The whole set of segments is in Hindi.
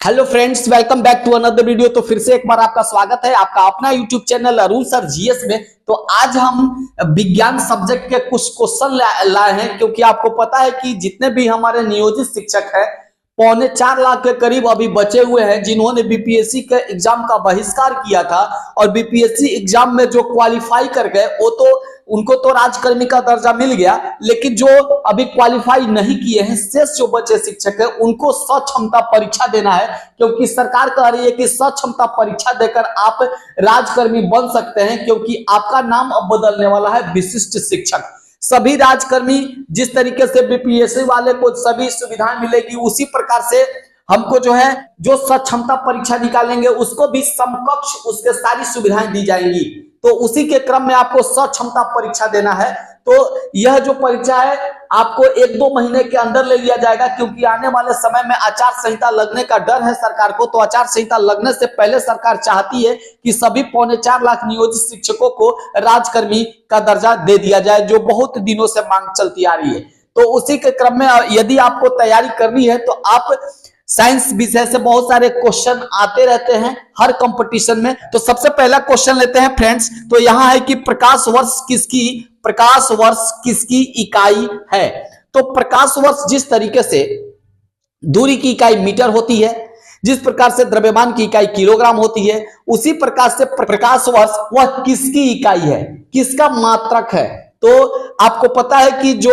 Hello friends, welcome back to another video. तो फिर से एक बार आपका स्वागत है आपका अपना YouTube channel Arun sir GS में। तो आज हम विज्ञान सब्जेक्ट के कुछ क्वेश्चन लाए हैं, क्योंकि आपको पता है कि जितने भी हमारे नियोजित शिक्षक हैं 4.25 लाख के करीब अभी बचे हुए हैं जिन्होंने बीपीएससी के एग्जाम का बहिष्कार किया था, और बीपीएससी एग्जाम में जो क्वालिफाई कर गए वो तो उनको तो राजकर्मी का दर्जा मिल गया, लेकिन जो अभी क्वालिफाई नहीं किए हैं शेष जो बचे शिक्षक है उनको सक्षमता परीक्षा देना है, क्योंकि सरकार कह रही है कि सक्षमता परीक्षा देकर आप राजकर्मी बन सकते हैं, क्योंकि आपका नाम अब बदलने वाला है विशिष्ट शिक्षक। सभी राजकर्मी जिस तरीके से बीपीएससी वाले को सभी सुविधाएं मिलेगी, उसी प्रकार से हमको जो है जो सक्षमता परीक्षा निकालेंगे उसको भी समकक्ष उसके सारी सुविधाएं दी जाएंगी। तो उसी के क्रम में आपको सक्षमता परीक्षा देना है। तो यह जो परीक्षा है आपको 1-2 महीने के अंदर ले लिया जाएगा, क्योंकि आने वाले समय में आचार संहिता लगने का डर है सरकार को। तो आचार संहिता लगने से पहले सरकार चाहती है कि सभी 4.25 लाख नियोजित शिक्षकों को राजकर्मी का दर्जा दे दिया जाए, जो बहुत दिनों से मांग चलती आ रही है। तो उसी के क्रम में यदि आपको तैयारी करनी है तो आप साइंस विषय से बहुत सारे क्वेश्चन आते रहते हैं हर कंपटीशन में। तो सबसे पहला क्वेश्चन लेते हैं फ्रेंड्स। तो यहां है कि प्रकाश वर्ष किसकी इकाई है। तो प्रकाश वर्ष जिस तरीके से दूरी की इकाई मीटर होती है, जिस प्रकार से द्रव्यमान की इकाई किलोग्राम होती है, उसी प्रकार से प्रकाश वर्ष वह किसकी इकाई है, किसका मात्रक है। तो आपको पता है कि जो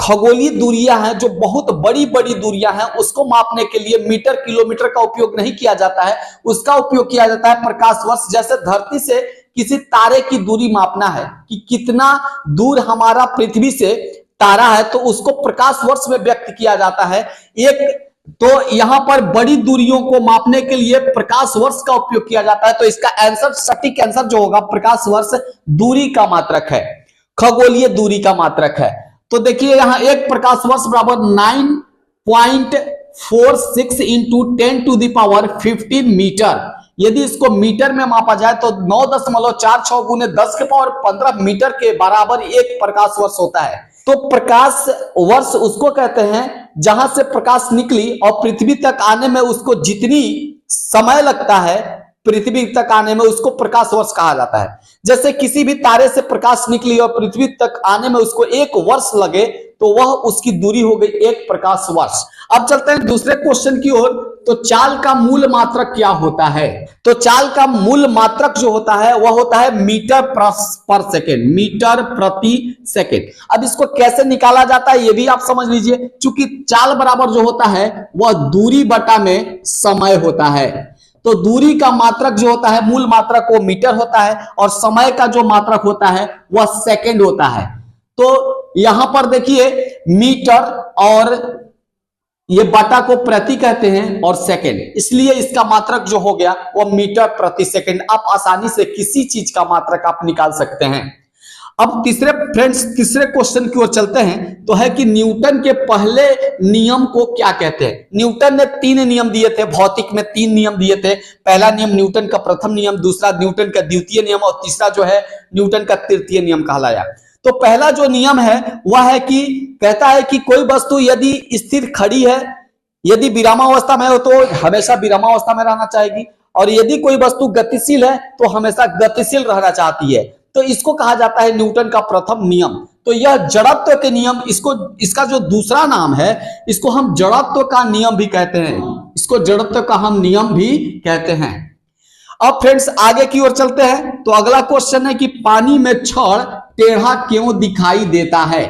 खगोलीय दूरियां हैं, जो बहुत बड़ी बड़ी दूरियां हैं, उसको मापने के लिए मीटर किलोमीटर का उपयोग नहीं किया जाता है, उसका उपयोग किया जाता है प्रकाश वर्ष। जैसे धरती से किसी तारे की दूरी मापना है कि कितना दूर हमारा पृथ्वी से तारा है, तो उसको प्रकाश वर्ष में व्यक्त किया जाता है। तो यहां पर बड़ी दूरियों को मापने के लिए प्रकाश वर्ष का उपयोग किया जाता है। तो इसका आंसर, सटीक आंसर जो होगा, प्रकाश वर्ष दूरी का मात्रक है, खगोलीय दूरी का मात्रक है। तो देखिए यहां एक प्रकाश वर्ष बराबर 9.46 इंटू 10⁻15 मीटर। यदि इसको मीटर में मापा जाए तो 9.46 गुने 10⁻15 मीटर के बराबर एक प्रकाश वर्ष होता है। तो प्रकाश वर्ष उसको कहते हैं जहां से प्रकाश निकली और पृथ्वी तक आने में उसको जितनी समय लगता है पृथ्वी तक आने में, उसको प्रकाश वर्ष कहा जाता है। जैसे किसी भी तारे से प्रकाश निकली और पृथ्वी तक आने में उसको 1 वर्ष लगे, तो वह उसकी दूरी हो गई 1 प्रकाश वर्ष। अब चलते हैं दूसरे क्वेश्चन की ओर। तो चाल का मूल मात्रक क्या होता है। तो चाल का मूल मात्रक जो होता है वह होता है मीटर पर सेकेंड, मीटर प्रति सेकेंड। अब इसको कैसे निकाला जाता है ये भी आप समझ लीजिए। चूंकि चाल बराबर जो होता है वह दूरी बटा में समय होता है, तो दूरी का मात्रक जो होता है, मूल मात्रक वो मीटर होता है, और समय का जो मात्रक होता है वह सेकंड होता है। तो यहां पर देखिए मीटर और ये बटा को प्रति कहते हैं और सेकंड, इसलिए इसका मात्रक जो हो गया वह मीटर प्रति सेकंड। आप आसानी से किसी चीज का मात्रक आप निकाल सकते हैं। अब तीसरे क्वेश्चन की ओर चलते हैं। तो है कि न्यूटन के पहले नियम को क्या कहते हैं। न्यूटन ने 3 नियम दिए थे, भौतिक में 3 नियम दिए थे। पहला नियम न्यूटन का प्रथम नियम, दूसरा न्यूटन का द्वितीय नियम, और तीसरा जो है न्यूटन का तृतीय नियम कहलाया। तो पहला जो नियम है वह है कि कहता है कि कोई वस्तु यदि स्थिर खड़ी है, यदि विरामावस्था में हो तो हमेशा विरामावस्था में रहना चाहेगी, और यदि कोई वस्तु गतिशील है तो हमेशा गतिशील रहना चाहती है। तो इसको कहा जाता है न्यूटन का प्रथम नियम। तो यह जड़त्व के नियम, इसका जो दूसरा नाम है इसको हम जड़त्व का नियम भी कहते हैं, इसको जड़त्व का हम नियम भी कहते हैं। अब फ्रेंड्स आगे की ओर चलते हैं। तो अगला क्वेश्चन है कि पानी में छड़ टेढ़ा क्यों दिखाई देता है।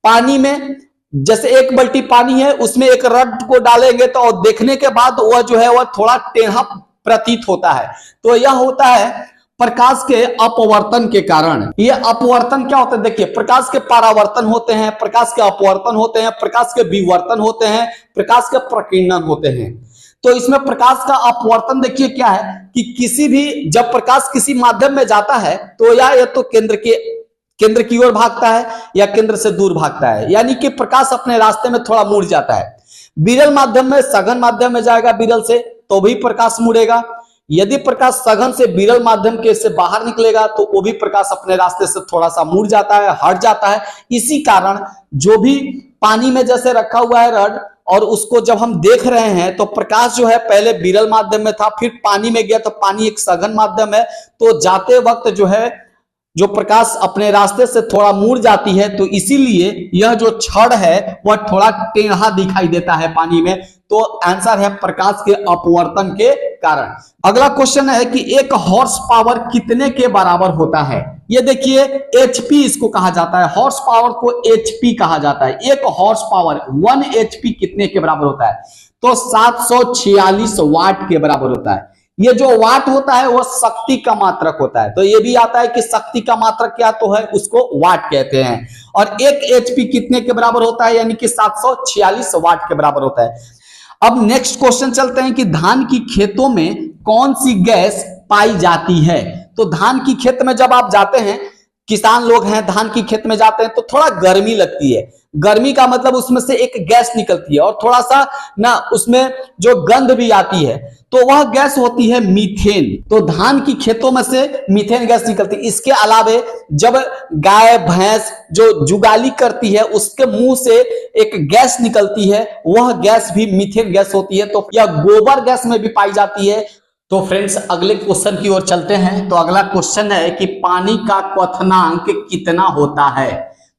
पानी में जैसे 1 बाल्टी पानी है, उसमें एक रड को डालेंगे तो देखने के बाद वह जो है वह थोड़ा टेढ़ा प्रतीत होता है। तो यह होता है प्रकाश के अपवर्तन के कारण। ये अपवर्तन क्या होता है, देखिए प्रकाश के परावर्तन होते हैं, प्रकाश के अपवर्तन होते हैं, प्रकाश के विवर्तन होते हैं, प्रकाश के प्रकीर्णन होते हैं। तो इसमें प्रकाश का अपवर्तन देखिए क्या है कि किसी भी जब प्रकाश किसी माध्यम में जाता है तो या तो केंद्र की ओर भागता है या केंद्र से दूर भागता है, यानी कि प्रकाश अपने रास्ते में थोड़ा मुड़ जाता है। विरल माध्यम में, सघन माध्यम में जाएगा विरल से तो भी प्रकाश मुड़ेगा। यदि प्रकाश सघन से विरल माध्यम के से बाहर निकलेगा तो वो भी प्रकाश अपने रास्ते से थोड़ा सा मुड़ जाता है, हट जाता है। इसी कारण जो भी पानी में जैसे रखा हुआ है रड, और उसको जब हम देख रहे हैं तो प्रकाश जो है पहले विरल माध्यम में था, फिर पानी में गया, तो पानी एक सघन माध्यम है, तो जाते वक्त जो है जो प्रकाश अपने रास्ते से थोड़ा मुड़ जाती है, तो इसीलिए यह जो छड़ है वह थोड़ा टेढ़ा दिखाई देता है पानी में। तो आंसर है प्रकाश के अपवर्तन के कारण। अगला क्वेश्चन है कि एक हॉर्स पावर कितने के बराबर होता है। ये देखिए एचपी इसको कहा जाता है, हॉर्स पावर को एचपी कहा जाता है। एक हॉर्स पावर 1 एचपी कितने के बराबर होता है, तो 746 वाट के बराबर होता है। ये जो वाट होता है वह शक्ति का मात्रक होता है, तो ये भी आता है कि शक्ति का मात्रक क्या तो है, उसको वाट कहते हैं। और एक एचपी कितने के बराबर होता है, यानी कि 746 वाट के बराबर होता है। अब नेक्स्ट क्वेश्चन चलते हैं कि धान की खेतों में कौन सी गैस पाई जाती है। तो धान की खेत में जब आप जाते हैं, किसान लोग हैं, धान की खेत में जाते हैं तो थोड़ा गर्मी लगती है। गर्मी का मतलब उसमें से एक गैस निकलती है और थोड़ा सा ना उसमें जो गंध भी आती है, तो वह गैस होती है मीथेन। तो धान की खेतों में से मीथेन गैस निकलती है। इसके अलावे जब गाय भैंस जो जुगाली करती है उसके मुंह से एक गैस निकलती है, वह गैस भी मीथेन गैस होती है। तो यह गोबर गैस में भी पाई जाती है। तो फ्रेंड्स अगले क्वेश्चन की ओर चलते हैं। तो अगला क्वेश्चन है कि पानी का क्वथनांक कितना होता है।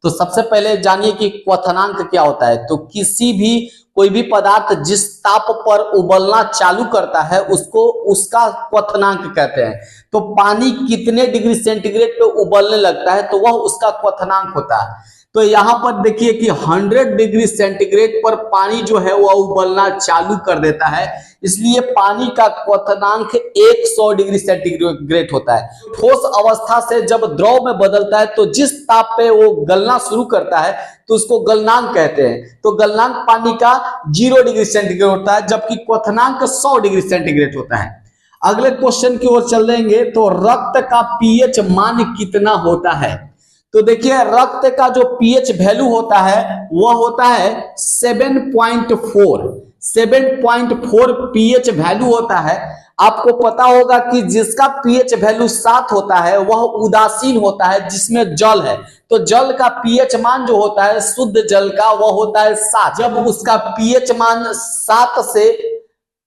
तो सबसे पहले जानिए कि क्वथनांक क्या होता है। तो किसी भी कोई भी पदार्थ जिस ताप पर उबलना चालू करता है उसको उसका क्वथनांक कहते हैं। तो पानी कितने डिग्री सेंटीग्रेड पे उबलने लगता है तो वह उसका क्वथनांक होता है। तो यहां पर देखिए कि 100 डिग्री सेंटीग्रेड पर पानी जो है वह उबलना चालू कर देता है, इसलिए पानी का क्वथनांक 100 डिग्री सेंटीग्रेड होता है। ठोस अवस्था से जब द्रव में बदलता है तो जिस ताप पे वो गलना शुरू करता है तो उसको गलनांक कहते हैं। तो गलनांक पानी का 0 डिग्री सेंटीग्रेड होता है, जबकि क्वथनांक 100 डिग्री सेंटीग्रेड होता है। अगले क्वेश्चन की ओर चलेंगे। तो रक्त का पीएच मान कितना होता है। तो देखिए रक्त का जो पीएच वैल्यू होता है वह होता है 7.4। 7.4 पीएच वैल्यू होता है। आपको पता होगा कि जिसका पीएच वैल्यू 7 होता है वह उदासीन होता है, जिसमें जल है। तो जल का पीएच मान जो होता है शुद्ध जल का वह होता है 7। जब उसका पीएच मान 7 से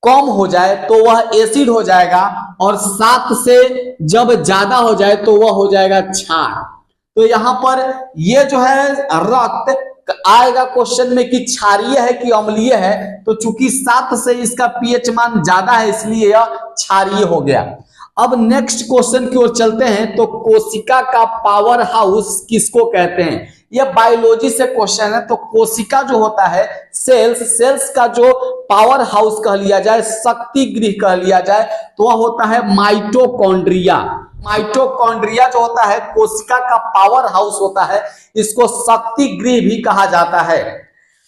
कम हो जाए तो वह एसिड हो जाएगा, और 7 से जब ज्यादा हो जाए तो वह हो जाएगा क्षार। तो यहां पर ये जो है रक्त आएगा क्वेश्चन में कि क्षारीय है कि अम्लीय है। तो चूंकि 7 से इसका पीएच मान ज्यादा है इसलिए यह क्षारीय हो गया। अब नेक्स्ट क्वेश्चन की ओर चलते हैं। तो कोशिका का पावर हाउस किसको कहते हैं। यह बायोलॉजी से क्वेश्चन है। तो कोशिका जो होता है सेल्स का जो पावर हाउस कह लिया जाए, शक्ति गृह कह लिया जाए, तो वह होता है माइटोकॉन्ड्रिया। माइटोकॉन्ड्रिया जो होता है कोशिका का पावर हाउस होता है, इसको शक्ति गृह भी कहा जाता है।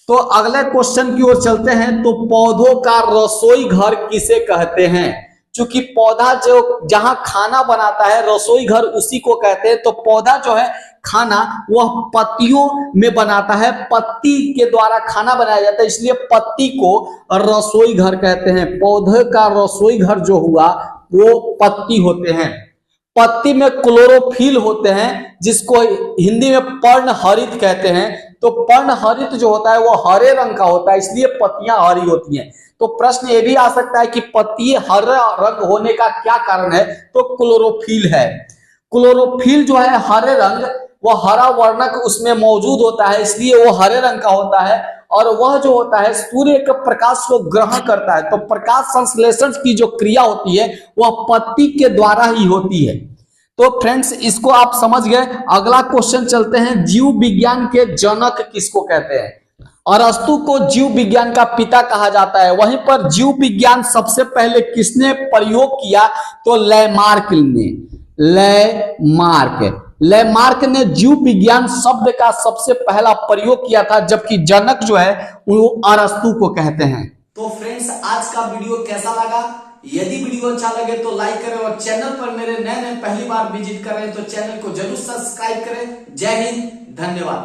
तो अगले क्वेश्चन की ओर चलते हैं। तो पौधों का रसोई घर किसे कहते हैं। क्योंकि पौधा जो जहां खाना बनाता है रसोई घर उसी को कहते हैं। तो पौधा जो है खाना वह पत्तियों में बनाता है, पत्ती के द्वारा खाना बनाया जाता है, इसलिए पत्ती को रसोई घर कहते हैं। पौधे का रसोई घर जो हुआ वो पत्ती होते हैं। पत्ती में क्लोरोफिल होते हैं, जिसको हिंदी में पर्णहरित कहते हैं। तो पर्णहरित जो होता है वो हरे रंग का होता है, इसलिए पत्तियां हरी होती हैं। तो प्रश्न ये भी आ सकता है कि पत्ती हरा रंग होने का क्या कारण है। तो क्लोरोफिल है। क्लोरोफिल जो है हरे रंग, वो हरा वर्णक उसमें मौजूद होता है, इसलिए वो हरे रंग का होता है। और वह जो होता है सूर्य के प्रकाश को ग्रहण करता है। तो प्रकाश संश्लेषण की जो क्रिया होती है वह पत्ती के द्वारा ही होती है। तो फ्रेंड्स इसको आप समझ गए। अगला क्वेश्चन चलते हैं। जीव विज्ञान के जनक किसको कहते हैं। अरस्तु को जीव विज्ञान का पिता कहा जाता है। वहीं पर जीव विज्ञान सबसे पहले किसने प्रयोग किया, तो लैमार्क ने। लैमार्क ने जीव विज्ञान शब्द का सबसे पहला प्रयोग किया था, जबकि जनक जो है वो अरस्तु को कहते हैं। तो फ्रेंड्स आज का वीडियो कैसा लगा। यदि वीडियो अच्छा लगे तो लाइक करें, और चैनल पर मेरे नए पहली बार विजिट कर रहे हैं तो चैनल को जरूर सब्सक्राइब करें। जय हिंद, धन्यवाद।